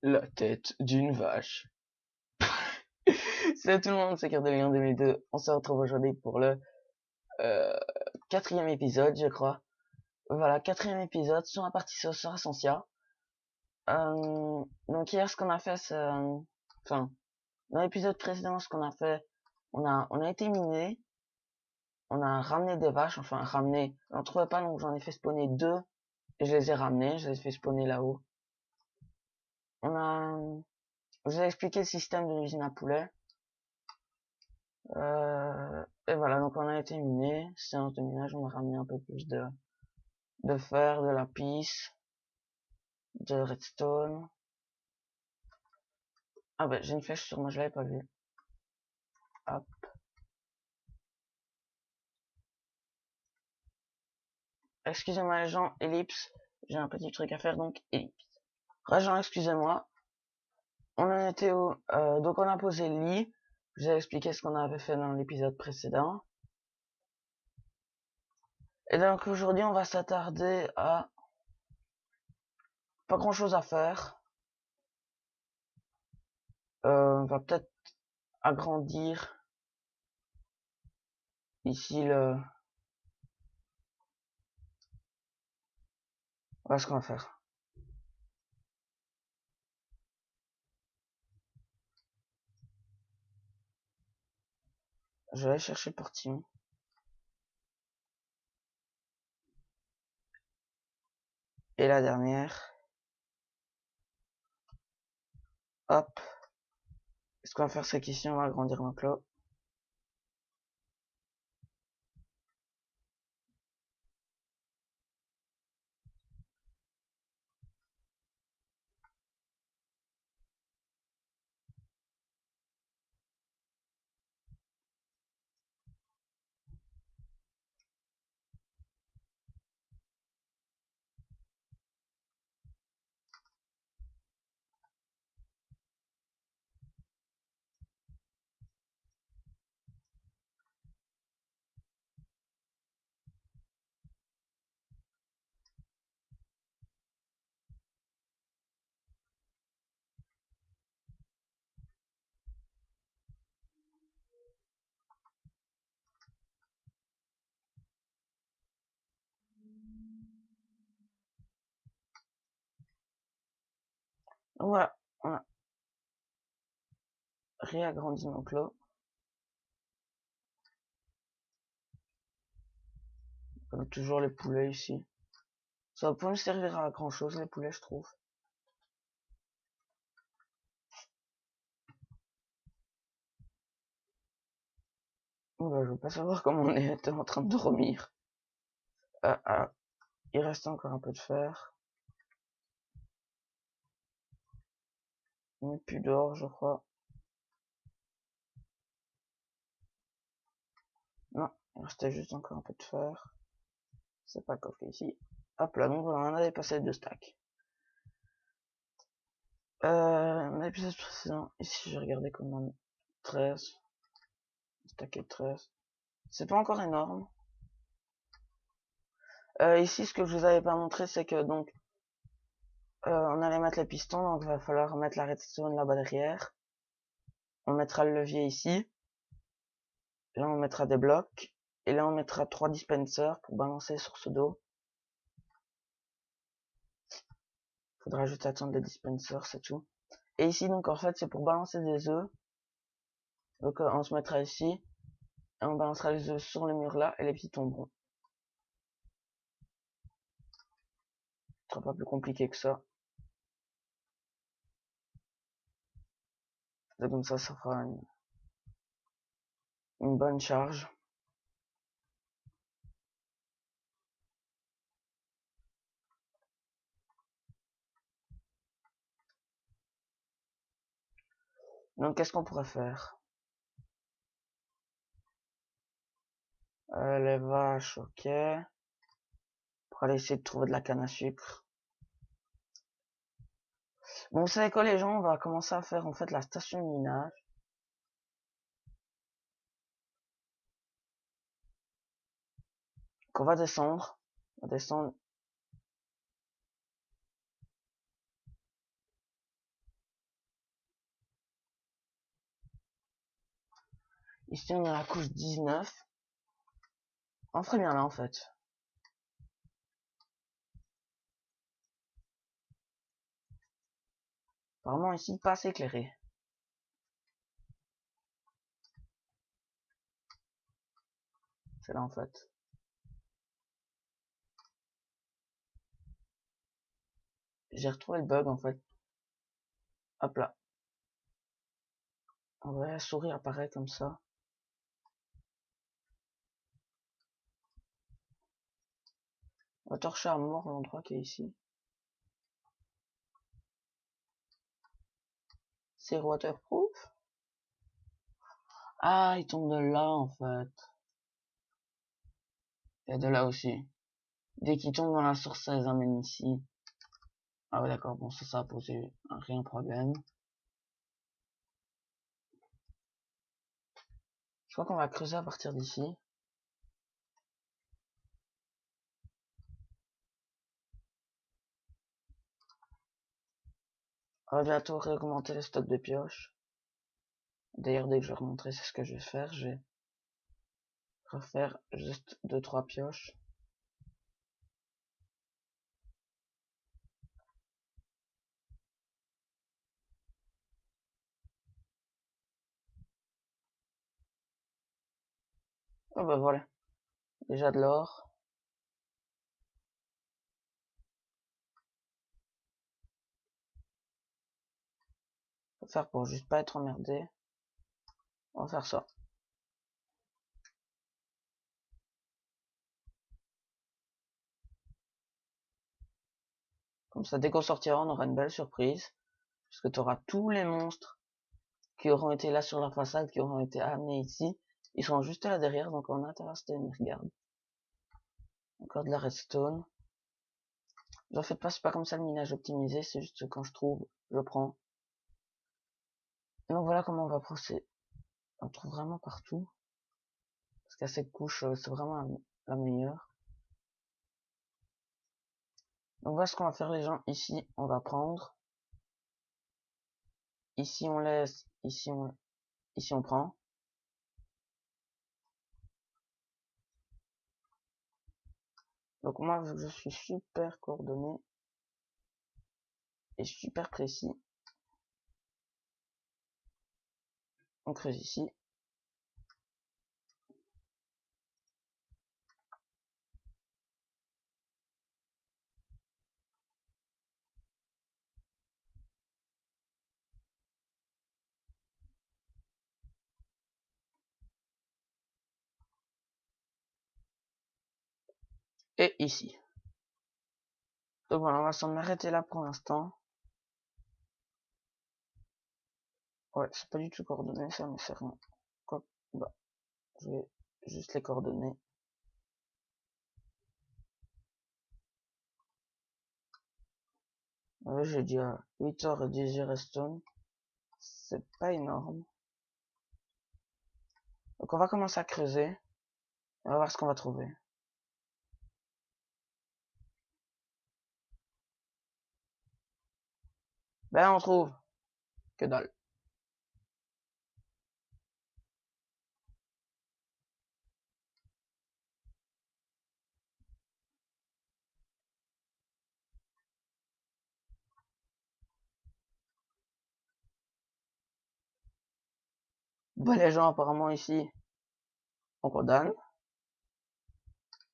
La tête d'une vache. Salut tout le monde, c'est Cardelian 2002. On se retrouve aujourd'hui pour le euh, quatrième épisode, je crois. Voilà, quatrième épisode sur la partie sur Essentia. Donc hier, ce qu'on a fait, c'est... Enfin, dans l'épisode précédent, ce qu'on a fait, on a été miné. On a ramené des vaches, enfin ramené. On ne trouvait pas, donc j'en ai fait spawner deux. Et je les ai ramenés, je les ai fait spawner là-haut. On a... Je vous ai expliqué le système de l'usine à poulet. Et voilà, donc on a été miné, séance de minage, on a ramené un peu plus de fer, de lapis, de redstone. Ah bah j'ai une flèche sur moi, je l'avais pas vu. Hop. Excusez-moi les gens, ellipse, j'ai un petit truc à faire donc ellipse. Ragent, excusez-moi. On en était où donc on a posé le lit. Je vous ai expliqué ce qu'on avait fait dans l'épisode précédent. Et donc aujourd'hui on va s'attarder à pas grand chose à faire. On va peut-être agrandir ici le... Voilà ce qu'on va faire. Je vais aller chercher Portimon. Et la dernière. Hop. Ce qu'on va faire, c'est qu'ici, on va agrandir l'enclos. Donc voilà, on a réagrandi l'enclos. On a toujours les poulets ici. Ça va pas me servir à grand chose, les poulets, je trouve. Bah, je veux pas savoir comment on était en train de dormir. Il reste encore un peu de fer. On n'est plus d'or, je crois. Non, il restait juste encore un peu de fer. C'est pas coffré ici. Hop là, donc voilà, on a dépassé 2 stacks. L'épisode précédent, ici j'ai regardé comment 13. Stack est 13. C'est pas encore énorme. Ici, ce que je vous avais pas montré, c'est que donc on allait mettre les pistons, donc il va falloir mettre la redstone là-bas derrière. On mettra le levier ici. Là, on mettra des blocs. Et là, on mettra 3 dispensers pour balancer sur ce dos. Faudra juste attendre les dispensers, c'est tout. Et ici, donc en fait, c'est pour balancer des œufs. Donc on se mettra ici. Et on balancera les œufs sur le mur là, et les petits tomberont. Ce sera pas plus compliqué que ça. Et comme ça fera une bonne charge. Donc qu'est-ce qu'on pourrait faire? Les vaches, ok. Pour aller essayer de trouver de la canne à sucre. Bon, vous savez quoi les gens, on va commencer à faire en fait la station de minage. Qu'on va descendre. On va descendre. Ici, on a la couche 19. On ferait bien là, en fait. Apparemment, ici, pas assez éclairé. C'est là, en fait. J'ai retrouvé le bug, en fait. Hop là. On voit la souris apparaît comme ça. On va torcher à mort l'endroit qui est ici. C'est waterproof? Ah, il tombe de là, en fait. Et de là aussi. Dès qu'il tombe dans la source, ça les amène ici. Ah ouais, d'accord. Bon, ça a posé rien problème. Je crois qu'on va creuser à partir d'ici. On va bientôt réaugmenter le stock de pioches. D'ailleurs, dès que je vais remontrer, c'est ce que je vais faire. Je vais refaire juste 2-3 pioches. Oh bah voilà. Déjà de l'or. Faut faire pour juste pas être emmerdé. On va faire ça. Comme ça, dès qu'on sortira, on aura une belle surprise. Parce que tu auras tous les monstres qui auront été là sur la façade, qui auront été amenés ici. Ils seront juste là derrière, donc on a intérêt à se tenir. Regarde. Encore de la redstone. Ne faites pas, c'est pas comme ça le minage optimisé, c'est juste que quand je trouve, je prends. Et donc voilà comment on va procéder. On trouve vraiment partout. Parce qu'à cette couche, c'est vraiment la meilleure. Donc voilà ce qu'on va faire les gens. Ici, on va prendre. Ici, on laisse. Ici, on prend. Donc moi, vu que je suis super coordonné et super précis, on creuse ici. Et ici. Donc voilà, on va s'en arrêter là pour l'instant. Ouais, c'est pas du tout coordonné ça, mais c'est rien. Quoi, bah, je vais juste les coordonner. Ouais, j'ai dit à 8h et 10 redstone. C'est pas énorme. Donc on va commencer à creuser. On va voir ce qu'on va trouver. Ben on trouve que dalle. Bah les gens apparemment ici on condamne.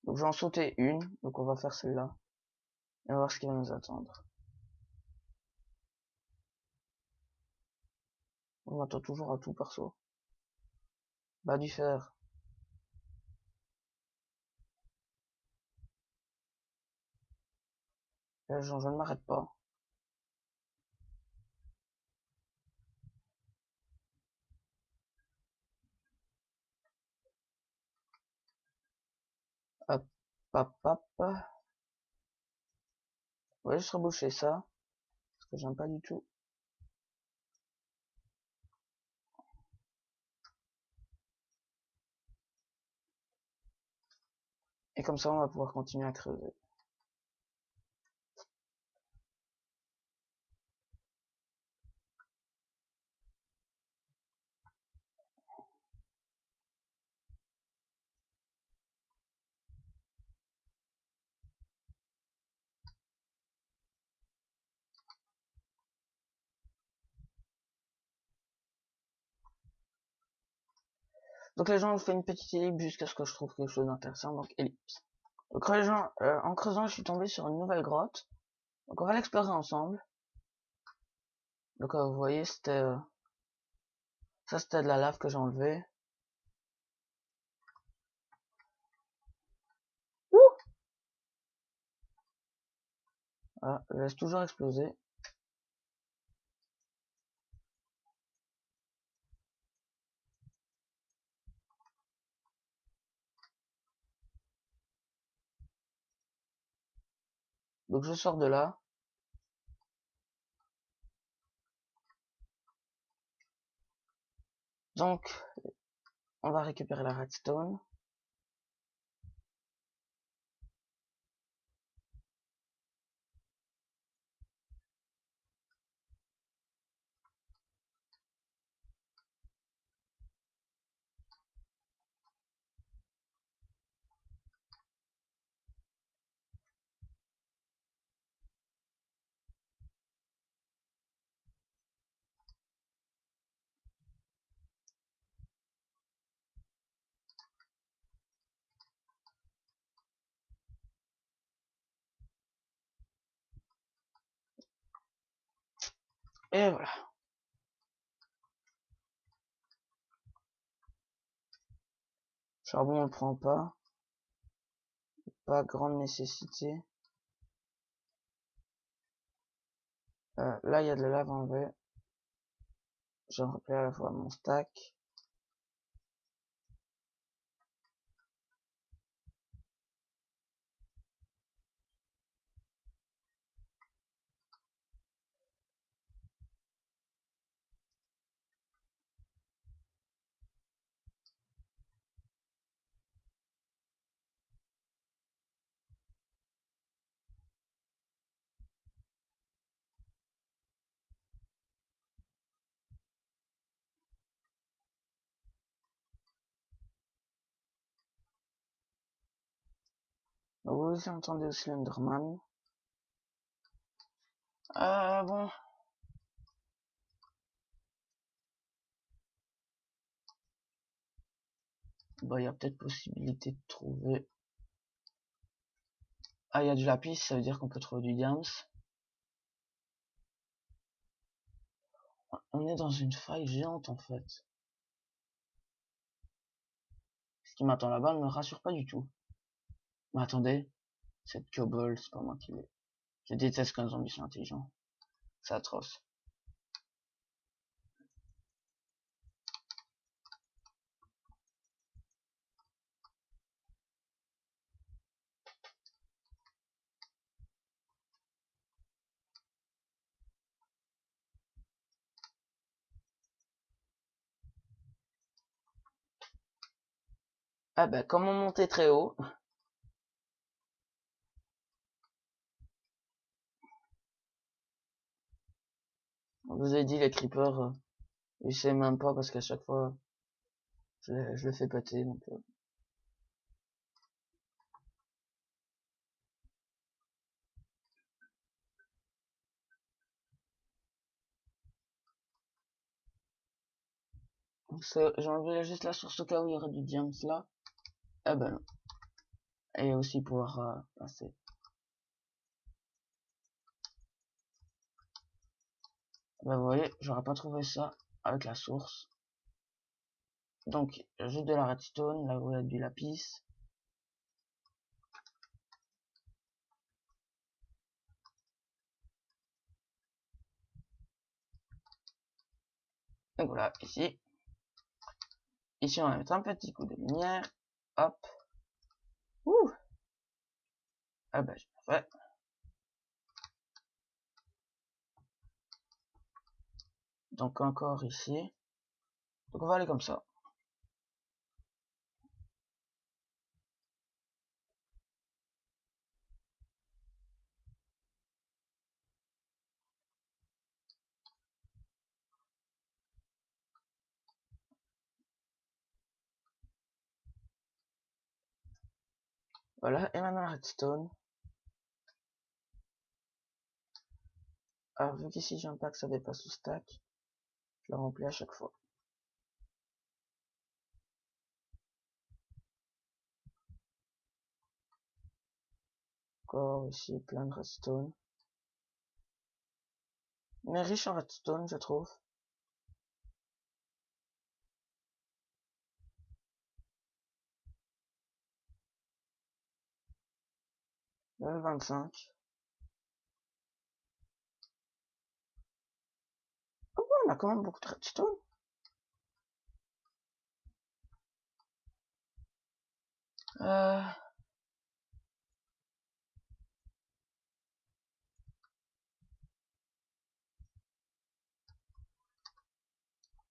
Donc j'en sautais une, donc on va faire celle-là. Et on va voir ce qui va nous attendre. On attend toujours à tout perso. Bah du fer. Les gens, je ne m'arrête pas. Hop, hop, hop. Ouais, je reboucher ça. Parce que j'aime pas du tout. Et comme ça, on va pouvoir continuer à creuser. Donc les gens ont fait une petite ellipse jusqu'à ce que je trouve quelque chose d'intéressant, donc ellipse. Donc en creusant, je suis tombé sur une nouvelle grotte. Donc on va l'explorer ensemble. Donc vous voyez, ça c'était de la lave que j'ai enlevé. Voilà, je laisse toujours exploser. Donc je sors de là. Donc on va récupérer la redstone. Et voilà. Charbon on le prend pas. Pas grande nécessité. Là il y a de la lave en V. J'ai rappelé à la fois mon stack. Donc vous aussi entendez aussi l'Enderman. Bon. Bah il y a peut-être possibilité de trouver. Ah il y a du lapis, ça veut dire qu'on peut trouver du diams. On est dans une faille géante en fait. Ce qui m'attend là-bas ne me rassure pas du tout. Mais attendez, cette cobble, c'est pas moi qui l'ai. Je déteste quand les zombies sont intelligents. C'est atroce. Ah bah comment monter très haut? On vous a dit les creepers, ils savent même pas parce qu'à chaque fois je le fais péter donc j'ai enlevé juste la source au cas où il y aurait du diams là. Ah ben non. Et aussi pouvoir passer. Bah vous voyez, j'aurais pas trouvé ça avec la source. Donc juste de la redstone, là où il y a du lapis. Donc voilà, ici. Ici on va mettre un petit coup de lumière. Hop. Ouh. Ah bah j'ai bien fait. Donc encore ici. Donc on va aller comme ça. Voilà, et maintenant la redstone. Alors vu qu'ici j'aime pas que ça dépasse le stack, je le remplis à chaque fois. Encore ici, plein de redstone. On est riche en redstone, je trouve. Level 25. Oh, on a quand même beaucoup de redstone. Euh...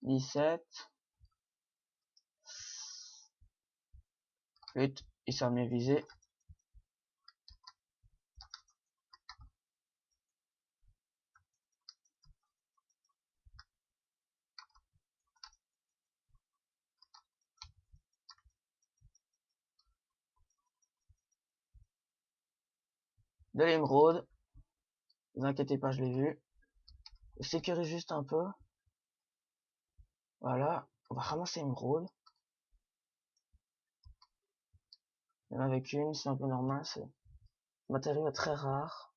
17. 8. Il s'en est visé. De l'émeraude. Ne vous inquiétez pas, je l'ai vu. Je sécurise juste un peu. Voilà. On va ramasser l'émeraude. Il y en avait qu'une, c'est un peu normal. Ce matériau est très rare.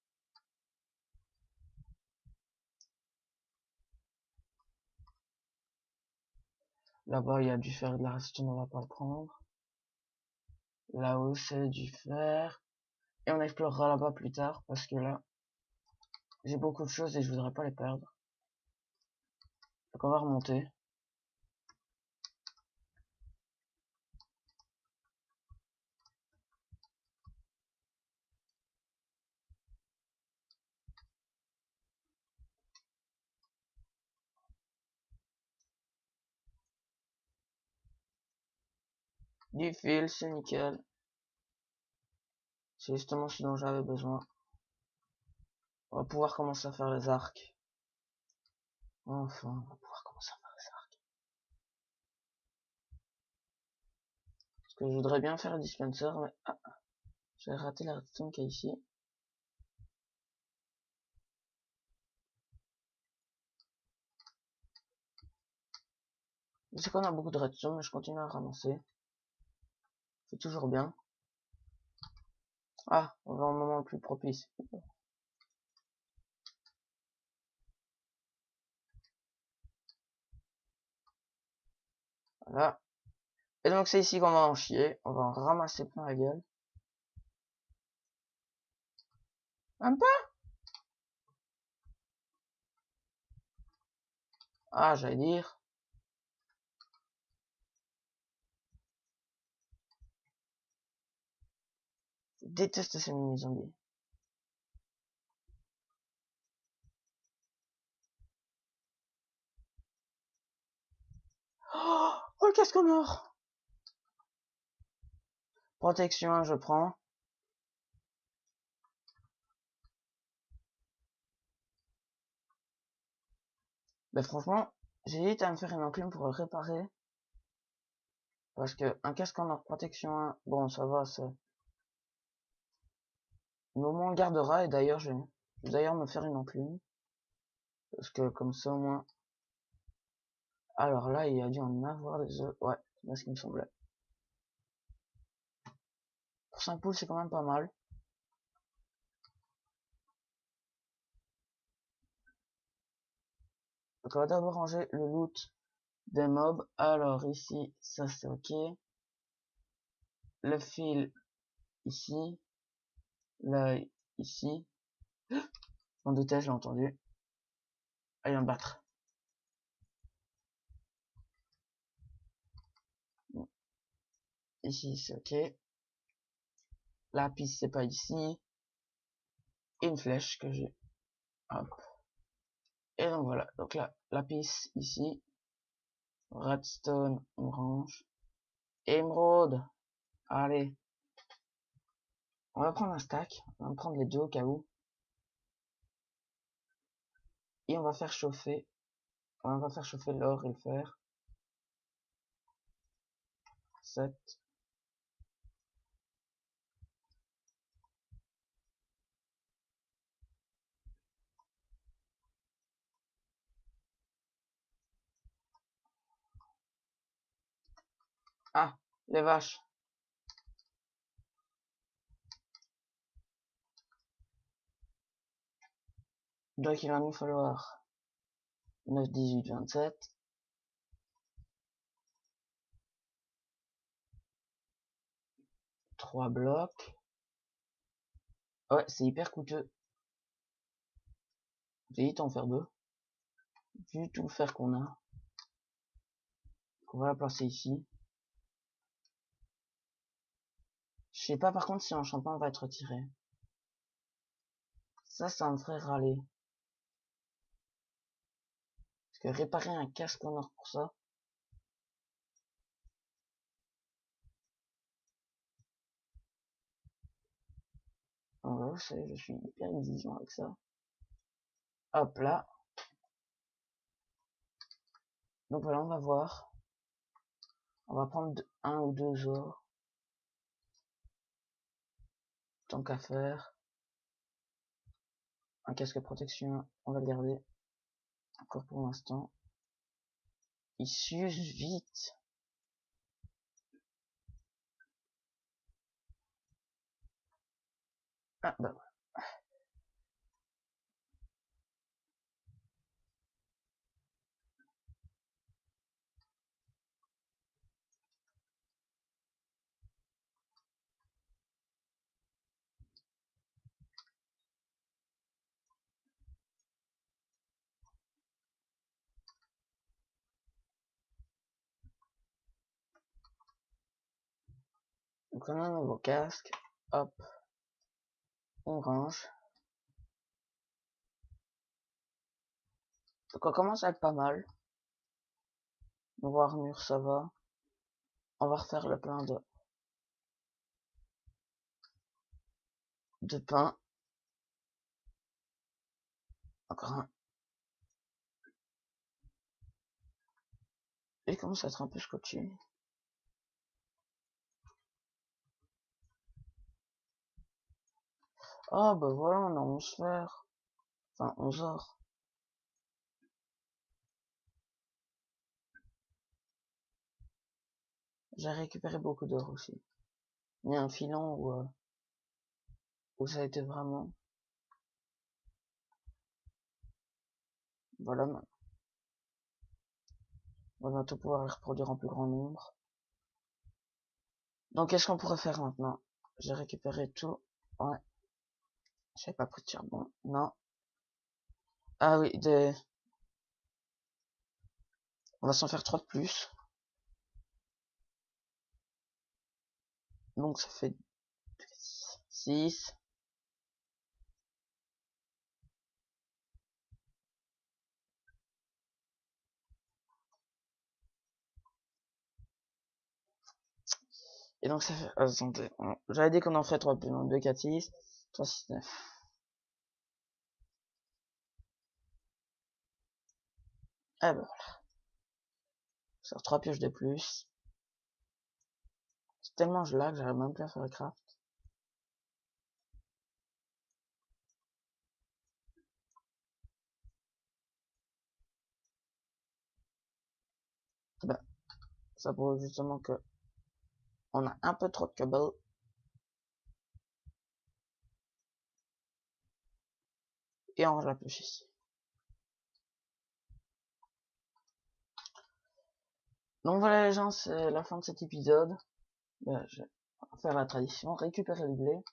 Là-bas, il y a du fer et de la redstone, on va pas le prendre. Là-haut, c'est du fer. Et on explorera là-bas plus tard, parce que là, j'ai beaucoup de choses et je voudrais pas les perdre. Donc on va remonter. Du fil, c'est nickel. C'est justement ce dont j'avais besoin. On va pouvoir commencer à faire les arcs. Enfin, on va pouvoir commencer à faire les arcs. Parce que je voudrais bien faire le dispenser, mais... Ah, j'ai raté la redstone qu'il y a ici. C'est qu'on a beaucoup de redstone, mais je continue à ramasser. C'est toujours bien. Ah, on va au moment le plus propice. Voilà. Et donc c'est ici qu'on va en chier. On va en ramasser plein la gueule. Un peu. Ah, j'allais dire. Je déteste ces mini-zombies. Oh, le casque en or. Protection, je prends. Ben franchement, j'hésite à me faire une enclume pour le réparer. Parce que un casque en or protection 1, bon ça va, c'est... Mais au moins on gardera, et d'ailleurs je vais d'ailleurs me faire une enclume. Parce que comme ça au moins... Alors là, il y a dû en avoir des œufs. Ouais, c'est ce qui me semblait. Pour 5 poules, c'est quand même pas mal. Donc on va d'abord ranger le loot des mobs. Alors ici, ça c'est ok. Le fil ici. Là, ici. M'en doutais, je l'ai entendu. Allez, on va battre. Bon. Ici, c'est ok. La piste, c'est pas ici. Et une flèche que j'ai. Hop. Et donc voilà. Donc là, la piste ici. Redstone, orange. Émeraude. Allez. On va prendre un stack. On va prendre les deux au cas où. Et on va faire chauffer. On va faire chauffer l'or et le fer. 7. Ah, les vaches. Donc il va nous falloir 9, 18, 27. Trois blocs. Ouais, c'est hyper coûteux. Vite en faire deux. Vu tout le fer qu'on a. On va la placer ici. Je sais pas par contre si l'enchantement va être retiré. Ça me ferait râler. Parce que réparer un casque en or pour ça. Vous savez, je suis hyper exigeant avec ça. Hop là. Donc voilà, on va voir. On va prendre un ou deux ors. Tant qu'à faire. Un casque protection, on va le garder. Encore pour l'instant. Il s'use vite. Ah bah voilà. Donc on a un nouveau casque. Hop. On range. Donc on commence à être pas mal. Niveau armure, ça va. On va refaire le plein de pain. Encore un. Il commence à être un peu scotché. Ah bah voilà, on a 11 fers. Enfin 11 or. J'ai récupéré beaucoup d'or aussi. Il y a un filon où ça a été vraiment. Voilà. On va bientôt pouvoir les reproduire en plus grand nombre. Donc qu'est-ce qu'on pourrait faire maintenant? J'ai récupéré tout. Ouais. J'avais pas pris de charbon. Non. Ah oui, on va s'en faire 3 de plus. Donc ça fait 6. Et donc ça fait... attendez. J'avais dit qu'on en ferait 3 plus. Donc 2, 4, 6. 3, 6, 9. Ah bah voilà. Sur 3 pioches de plus. C'est tellement je lag que j'arrive même plus à faire le craft. Bah, ça prouve justement que on a un peu trop de cobble. Et on range la pioche ici. Donc voilà les gens, c'est la fin de cet épisode. Je vais faire la tradition, récupérer le blé.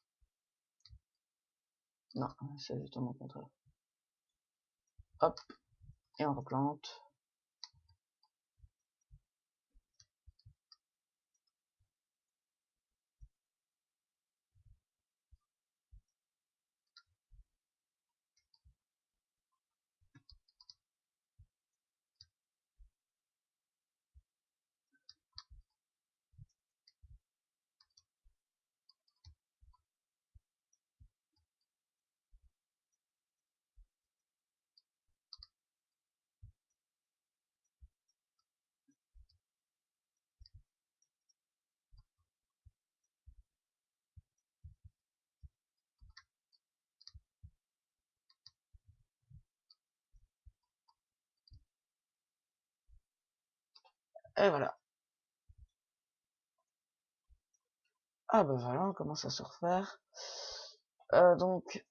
Non, c'est justement le contraire. Hop, et on replante. Et voilà. Ah bah voilà, on commence à se refaire. Donc,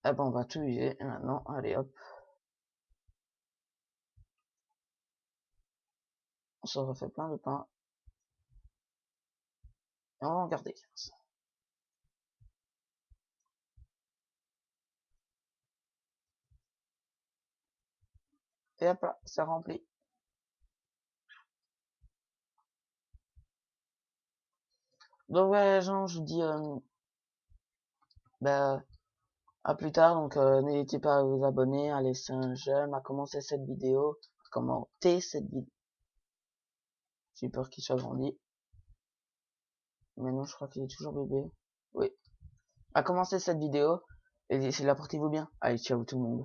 Eh ben, on va tout user. Et maintenant, allez hop. On se refait plein de pain. Et on va en garder 15. Et hop là, c'est rempli. Donc ouais, gens, je vous dis bah, à plus tard. Donc n'hésitez pas à vous abonner, à laisser un j'aime, à commencer cette vidéo, à commenter cette vidéo. J'ai peur qu'il soit grandi. Mais non, je crois qu'il est toujours bébé. Oui. À commencer cette vidéo. Et d'ici là, portez-vous bien. Allez, ciao tout le monde.